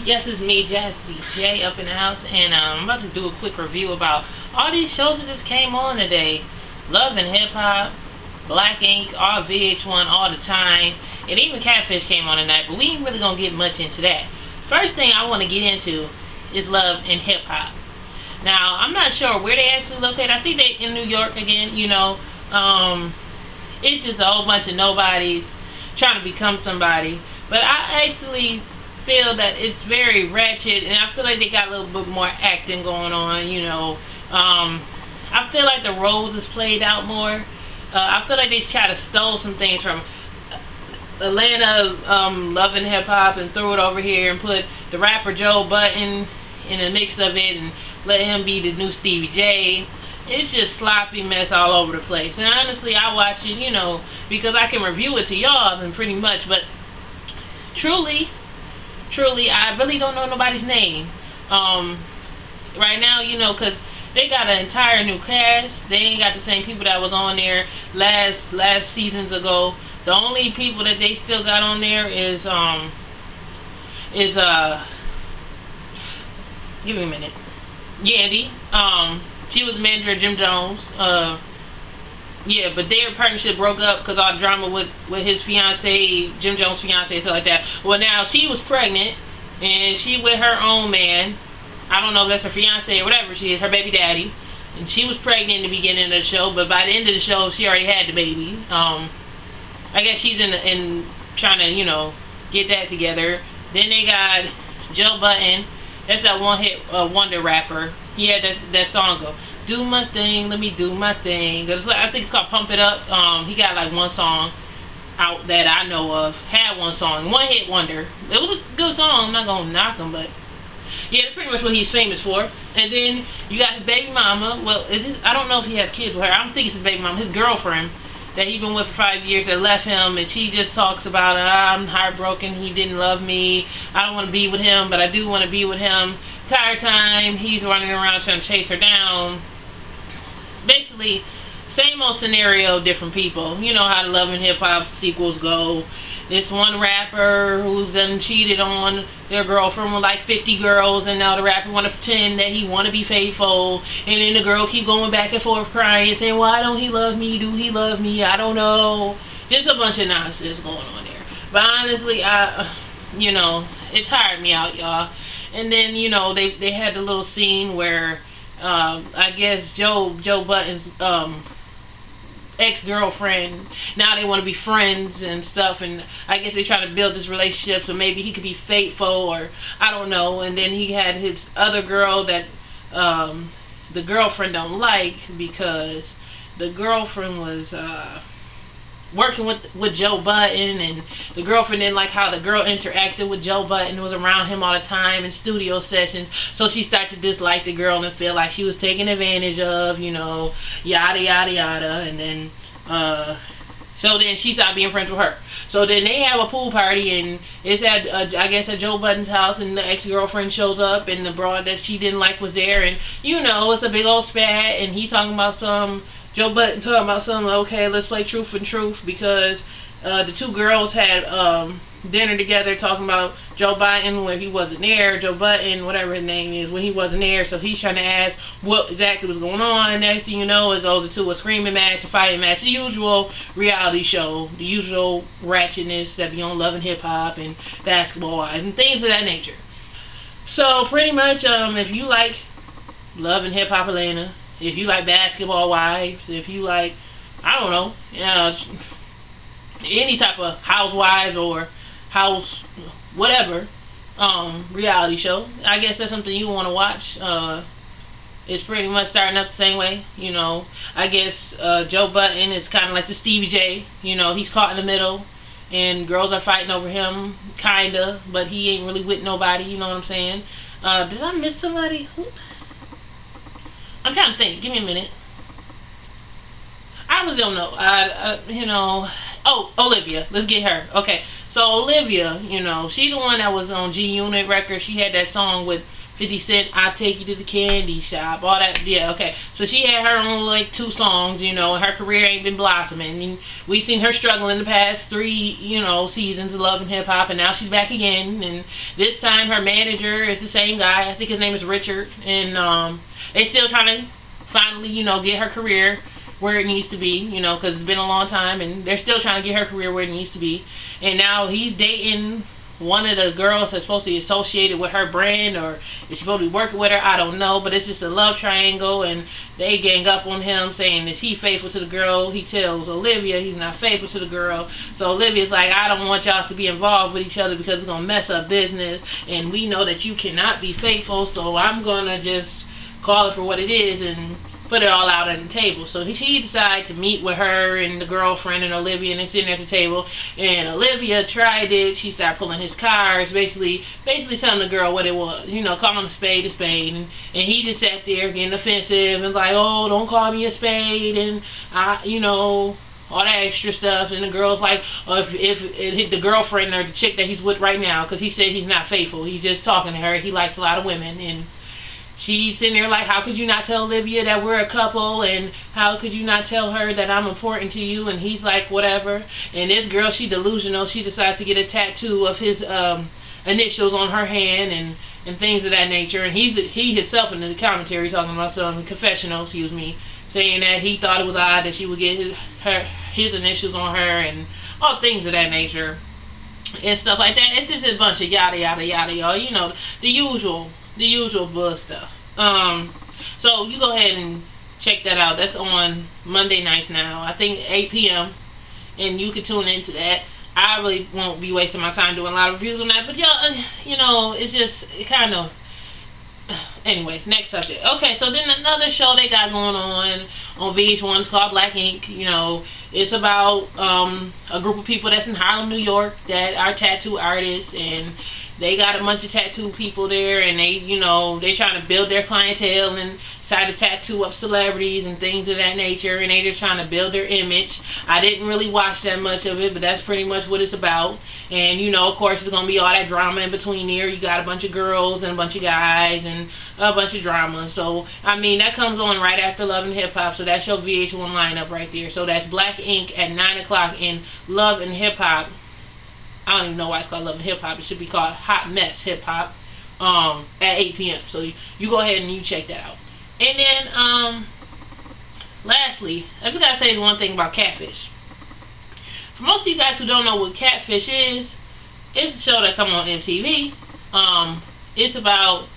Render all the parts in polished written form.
Yes, it's me, Jazzy J, up in the house, and I'm about to do a quick review about all these shows that just came on today. Love and Hip Hop, Black Ink, all VH1 all the time, and even Catfish came on tonight, but we ain't really gonna get much into that. First thing I want to get into is Love and Hip Hop. Now, I'm not sure where they actually located. I think they in New York again, you know. It's just a whole bunch of nobodies trying to become somebody, but I actually feel that it's very ratchet, and I feel like they got a little bit more acting going on, you know. I feel like the roles is played out more. I feel like they kind of stole some things from Atlanta, Love and Hip Hop, and threw it over here and put the rapper Joe Budden in the mix of it and let him be the new Stevie J. It's just sloppy mess all over the place. And honestly, I watch it, you know, because I can review it to y'all and pretty much, but truly, I really don't know nobody's name right now, you know, because they got an entire new cast. They ain't got the same people that was on there last seasons ago. The only people that they still got on there is give me a minute, Yandy. She was the manager of Jim Jones. Yeah, but their partnership broke up because all the drama with his fiance, Jim Jones' fiance, stuff like that. Well, now she was pregnant, and she with her own man. I don't know if that's her fiance or whatever she is, her baby daddy. And she was pregnant in the beginning of the show, but by the end of the show, she already had the baby. I guess she's in trying to, you know, get that together. Then they got Joe Budden. That's that one-hit wonder rapper. He had that song go, "Do my thing, let me do my thing." I think it's called Pump It Up. He got like one song out that I know of. Had one song, one-hit wonder. It was a good song. I'm not gonna knock him, but yeah, that's pretty much what he's famous for. And then you got his baby mama. Well, I don't know if he has kids with her. I don't think it's his baby mama. His girlfriend that he's been with for 5 years that left him, and she just talks about, I'm heartbroken, he didn't love me, I don't want to be with him, but I do want to be with him. Entire time he's running around trying to chase her down. Basically, same old scenario, different people. You know how the Love and Hip Hop sequels go. This one rapper who's done cheated on their girlfriend with like 50 girls, and now the rapper want to pretend that he want to be faithful, and then the girl keep going back and forth crying, saying, why don't he love me? Do he love me? I don't know. Just a bunch of nonsense going on there. But honestly, you know, it tired me out, y'all. And then, you know, they had the little scene where I guess Joe Budden's ex-girlfriend, now they want to be friends and stuff, and I guess they try to build this relationship so maybe he could be faithful, or I don't know. And then he had his other girl that the girlfriend don't like, because the girlfriend was working with Joe Budden, and the girlfriend didn't like how the girl interacted with Joe Budden, was around him all the time in studio sessions, so she started to dislike the girl and feel like she was taken advantage of, you know, yada yada yada. And then so then she stopped being friends with her. So then they have a pool party, and it's at I guess at Joe Budden's house, and the ex-girlfriend shows up, and the broad that she didn't like was there, and you know, it's a big old spat, and he talking about Joe Budden talking about something, okay, let's play Truth and Truth, because the two girls had dinner together talking about Joe Budden when he wasn't there, Joe Budden, whatever his name is, when he wasn't there, so he's trying to ask what exactly was going on, and next thing you know, it goes into a screaming match, a fighting match, the usual reality show, the usual ratchetness that be on Love and Hip Hop and Basketball Wives and things of that nature. So pretty much, if you like Love and Hip Hop Atlanta, if you like Basketball Wives, if you like, I don't know, any type of housewives or house whatever reality show, I guess that's something you want to watch. It's pretty much starting up the same way, you know. I guess Joe Budden is kind of like the Stevie J, you know, he's caught in the middle, and girls are fighting over him, kinda, but he ain't really with nobody, you know what I'm saying. Did I miss somebody? I'm trying to think. Give me a minute. I really don't know. You know. Oh, Olivia. Let's get her. Okay. So Olivia, you know, she the one that was on G Unit Records. She had that song with 50 Cent, I'll Take You to the Candy Shop, all that. Yeah, okay. So she had her own like 2 songs, you know, and her career ain't been blossoming. And we've seen her struggle in the past 3, you know, seasons of Love and Hip Hop, and now she's back again. And this time her manager is the same guy. I think his name is Richard, and they still trying to finally, you know, get her career where it needs to be, you know, because it's been a long time, and they're still trying to get her career where it needs to be. And now he's dating one of the girls that's supposed to be associated with her brand, or is supposed to be working with her, I don't know, but it's just a love triangle, and they gang up on him saying, is he faithful to the girl? He tells Olivia he's not faithful to the girl, so Olivia's like, I don't want y'all to be involved with each other because it's going to mess up business, and we know that you cannot be faithful, so I'm going to just call it for what it is, and put it all out at the table. So she decided to meet with her and the girlfriend and Olivia, and they're sitting at the table, and Olivia tried it. She started pulling his cards, basically telling the girl what it was, you know, calling a spade, and he just sat there getting offensive and like, oh, don't call me a spade, and you know, all that extra stuff. And the girl's like, oh, if the girlfriend or the chick that he's with right now, because he said he's not faithful, he's just talking to her, he likes a lot of women, and she's sitting there like, how could you not tell Olivia that we're a couple, and how could you not tell her that I'm important to you? And he's like, whatever. And this girl, she delusional. She decides to get a tattoo of his initials on her hand and things of that nature. And he himself in the commentary talking about some confessional, excuse me, saying that he thought it was odd that she would get his initials on her and all things of that nature and stuff like that. It's just a bunch of yada yada yada, y'all. You know, the usual buzz stuff. So you go ahead and check that out. That's on Monday nights now. I think 8 p.m. and you can tune into that. I really won't be wasting my time doing a lot of reviews on that, but y'all, you know, it's just kind of. Anyways, next subject. Okay, so then another show they got going on VH1 is called Black Ink. You know, it's about a group of people that's in Harlem, New York, that are tattoo artists, and they got a bunch of tattoo people there, and they, you know, they trying to build their clientele and decide to tattoo up celebrities and things of that nature, and they just trying to build their image. I didn't really watch that much of it, but that's pretty much what it's about. And, you know, of course, it's going to be all that drama in between there. You got a bunch of girls and a bunch of guys and a bunch of drama. So, I mean, that comes on right after Love and Hip Hop, so that's your VH1 lineup right there. So that's Black Ink at 9 o'clock in Love and Hip Hop. I don't even know why it's called Love and Hip Hop. It should be called Hot Mess Hip Hop at 8 p.m. So you go ahead and you check that out. And then, lastly, I just gotta say one thing about Catfish. For most of you guys who don't know what Catfish is, it's a show that comes on MTV. It's about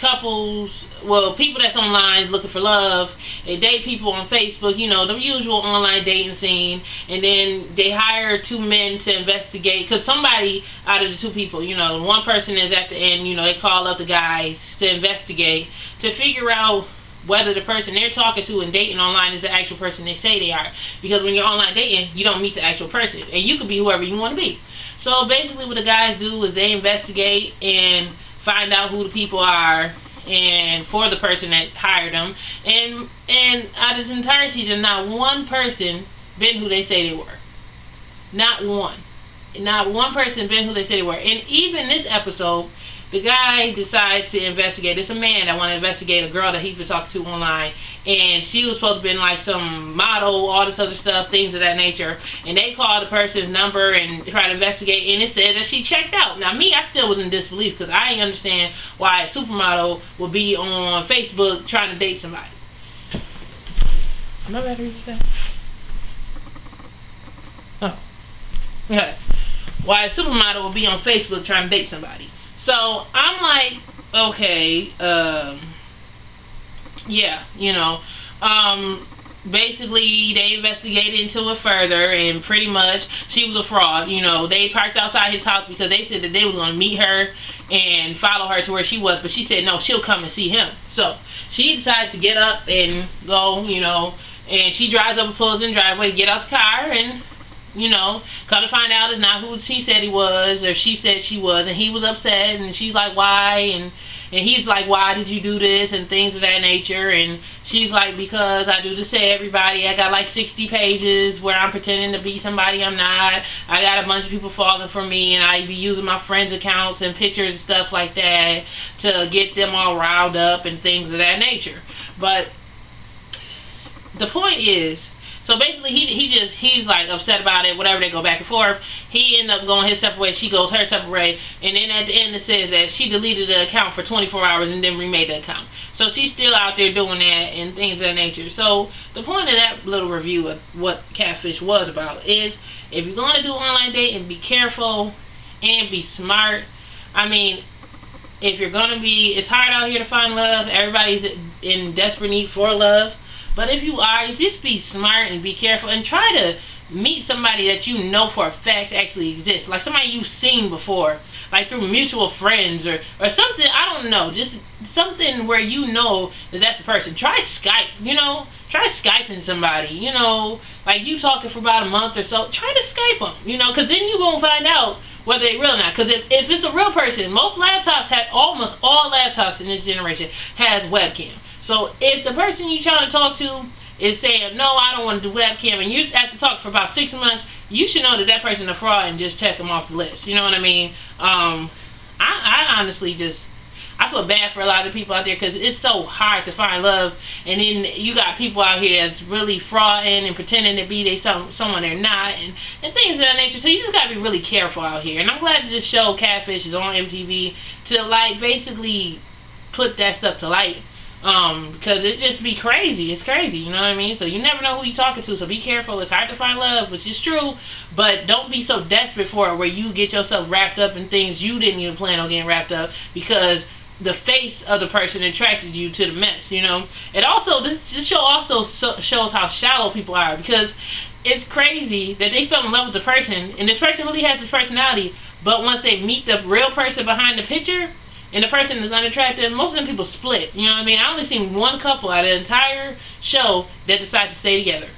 couples, well, people that's online looking for love. They date people on Facebook, you know, the usual online dating scene, and then they hire 2 men to investigate, because somebody out of the 2 people, you know, one person is at the end, you know, they call up the guys to investigate, to figure out whether the person they're talking to and dating online is the actual person they say they are. Because when you're online dating, you don't meet the actual person, and you could be whoever you want to be. So basically what the guys do is they investigate and find out who the people are, and for the person that hired them, and out of this entire season, not one person been who they say they were. Not one person been who they say they were. And even this episode, the guy decides to investigate. It's a man that want to investigate a girl that he's been talking to online, and she was supposed to be like some model, all this other stuff, things of that nature. And they called the person's number and tried to investigate, and it said that she checked out. Now me, I still was in disbelief, because I didn't understand why a supermodel would be on Facebook trying to date somebody. Am I better to say? Oh, okay. Why a supermodel would be on Facebook trying to date somebody. So I'm like, okay, yeah, you know, basically they investigated into it further, and pretty much she was a fraud. You know, they parked outside his house because they said that they were going to meet her and follow her to where she was, but she said no, she'll come and see him. So she decides to get up and go, you know, and she drives up and pulls in the driveway, get out the car, and You know, come to find out it's not who he said he was or she said she was, and he was upset, and she's like, why? And he's like, why did you do this, and things of that nature. And she's like, because I do this to everybody. I got like 60 pages where I'm pretending to be somebody I'm not. I got a bunch of people falling for me, and I be using my friends' accounts and pictures and stuff like that to get them all riled up and things of that nature. But the point is, so basically he's like upset about it, whatever, they go back and forth. He ended up going his separate way, she goes her separate way, and then at the end it says that she deleted the account for 24 hours and then remade the account. So she's still out there doing that and things of that nature. So the point of that little review of what Catfish was about is, if you're going to do online dating, be careful and be smart. I mean, if you're going to be, it's hard out here to find love. Everybody's in desperate need for love. But if you are, just be smart and be careful and try to meet somebody that you know for a fact actually exists. Like somebody you've seen before, like through mutual friends or something, I don't know, just something where you know that that's the person. Try Skype, you know, try Skyping somebody, you know, like you talking for about a month or so, try to Skype them, you know, because then you're going to find out whether they real or not. Because if it's a real person, most laptops have, almost all laptops in this generation has webcam. So if the person you're trying to talk to is saying, no, I don't want to do webcam, and you have to talk for about 6 months, you should know that that person is a fraud and just check them off the list. You know what I mean? I honestly just, I feel bad for a lot of people out there because it's so hard to find love, and then you got people out here that's really frauding and pretending to be someone they're not, and things of that nature. So you just got to be really careful out here. And I'm glad that this show, Catfish, is on MTV to, like, basically put that stuff to light. Because it just be crazy. It's crazy, you know what I mean? So you never know who you're talking to, so be careful. It's hard to find love, which is true, but don't be so desperate for it where you get yourself wrapped up in things you didn't even plan on getting wrapped up because the face of the person attracted you to the mess, you know? It also, this show also shows how shallow people are, because it's crazy that they fell in love with the person, and this person really has this personality, but once they meet the real person behind the picture, and the person is unattractive, most of them people split. You know what I mean? I only seen one couple out of the entire show that decided to stay together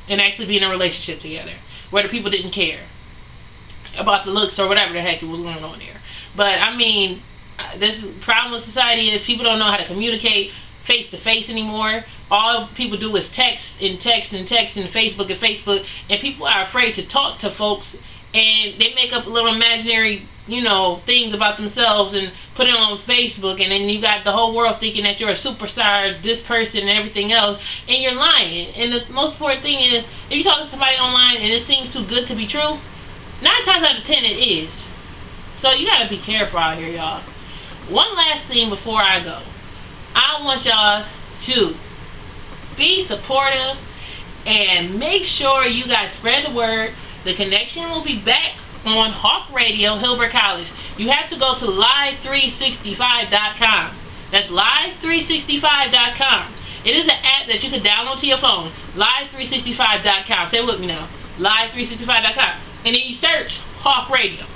and actually be in a relationship together, where the people didn't care about the looks or whatever the heck was going on there. But I mean, this problem with society is people don't know how to communicate face to face anymore. All people do is text and text and text and Facebook, and people are afraid to talk to folks, and they make up little imaginary, you know, things about themselves and put it on Facebook, and then you got the whole world thinking that you're a superstar, this person and everything else, and you're lying. And the most important thing is, if you talk to somebody online and it seems too good to be true, 9 times out of 10 it is. So you gotta be careful out here, y'all. One last thing before I go. I want y'all to be supportive and make sure you guys spread the word. The connection will be back on Hawk Radio, Hilbert College. You have to go to live365.com. That's live365.com. It is an app that you can download to your phone. Live365.com. Say it with me now. Live365.com. And then you search Hawk Radio.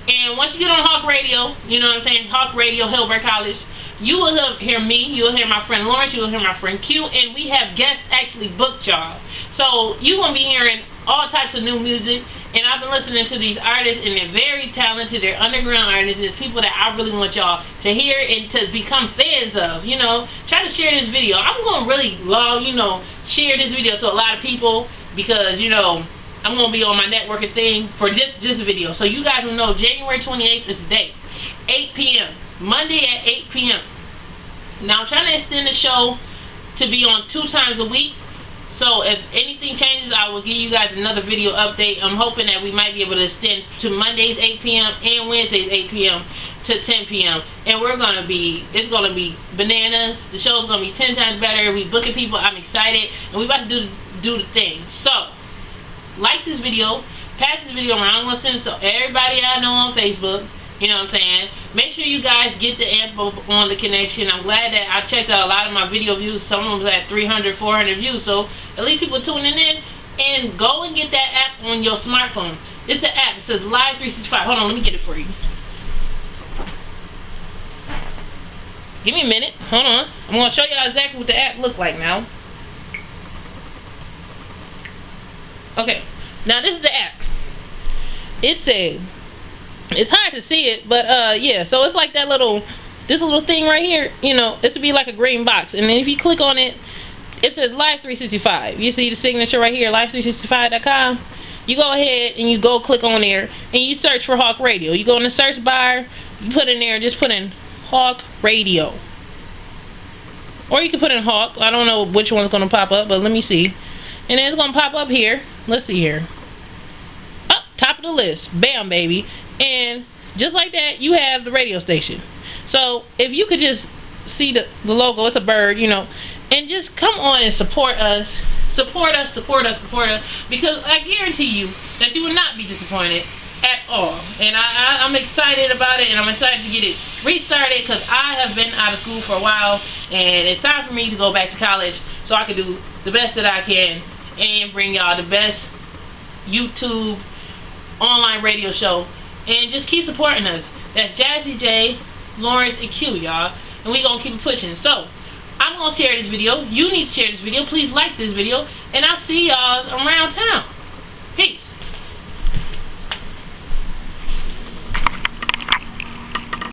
And once you get on Hawk Radio, you know what I'm saying, Hawk Radio, Hilbert College, you will hear me, you will hear my friend Lawrence, you will hear my friend Q, and we have guests actually booked, y'all. So you're going to be hearing all types of new music, and I've been listening to these artists, and they're very talented. They're underground artists. It's people that I really want y'all to hear and to become fans of, you know. Try to share this video. I'm going to really, you know, share this video to a lot of people because, you know, I'm going to be on my networking thing for this video. So you guys will know January 28th is the date. 8 p.m. Monday at 8 p.m. Now I'm trying to extend the show to be on 2 times a week. So if anything changes, I will give you guys another video update. I'm hoping that we might be able to extend to Mondays 8 p.m. and Wednesdays 8 p.m. to 10 p.m. And it's going to be bananas. The show's going to be 10 times better. We booking people. I'm excited. And we about to do the thing. So like this video, pass this video around, listen to everybody I know on Facebook, you know what I'm saying. Make sure you guys get the info on the connection. I'm glad that I checked out a lot of my video views. Some of them was at 300, 400 views, so at least people tuning in. And go and get that app on your smartphone. It's the app. It says Live 365. Hold on, let me get it for you. Give me a minute. Hold on. I'm going to show y'all exactly what the app looks like now. Okay, Now this is the app. It said, it's hard to see it, but yeah, so it's like that this little thing right here, you know, this would be like a green box, and then if you click on it, it says Live 365. You see the signature right here, live365.com. You go ahead and you go click on there and you search for Hawk Radio. You go in the search bar, you put in there, just put in Hawk Radio. Or you can put in Hawk. I don't know which one's going to pop up, but let me see. And then it's going to pop up here. Let's see here. Up, top of the list. Bam, baby. And just like that, you have the radio station. So if you could just see the logo, it's a bird, you know, and just come on and support us. Support us, because I guarantee you that you will not be disappointed at all. And I'm excited about it, and I'm excited to get it restarted, because I have been out of school for a while, and it's time for me to go back to college so I can do the best that I can and bring y'all the best YouTube online radio show. And just keep supporting us. That's Jazzy J, Lawrence, and Q, y'all. And we gonna keep it pushing. So I'm going to share this video. You need to share this video. Please like this video. And I'll see y'all around town.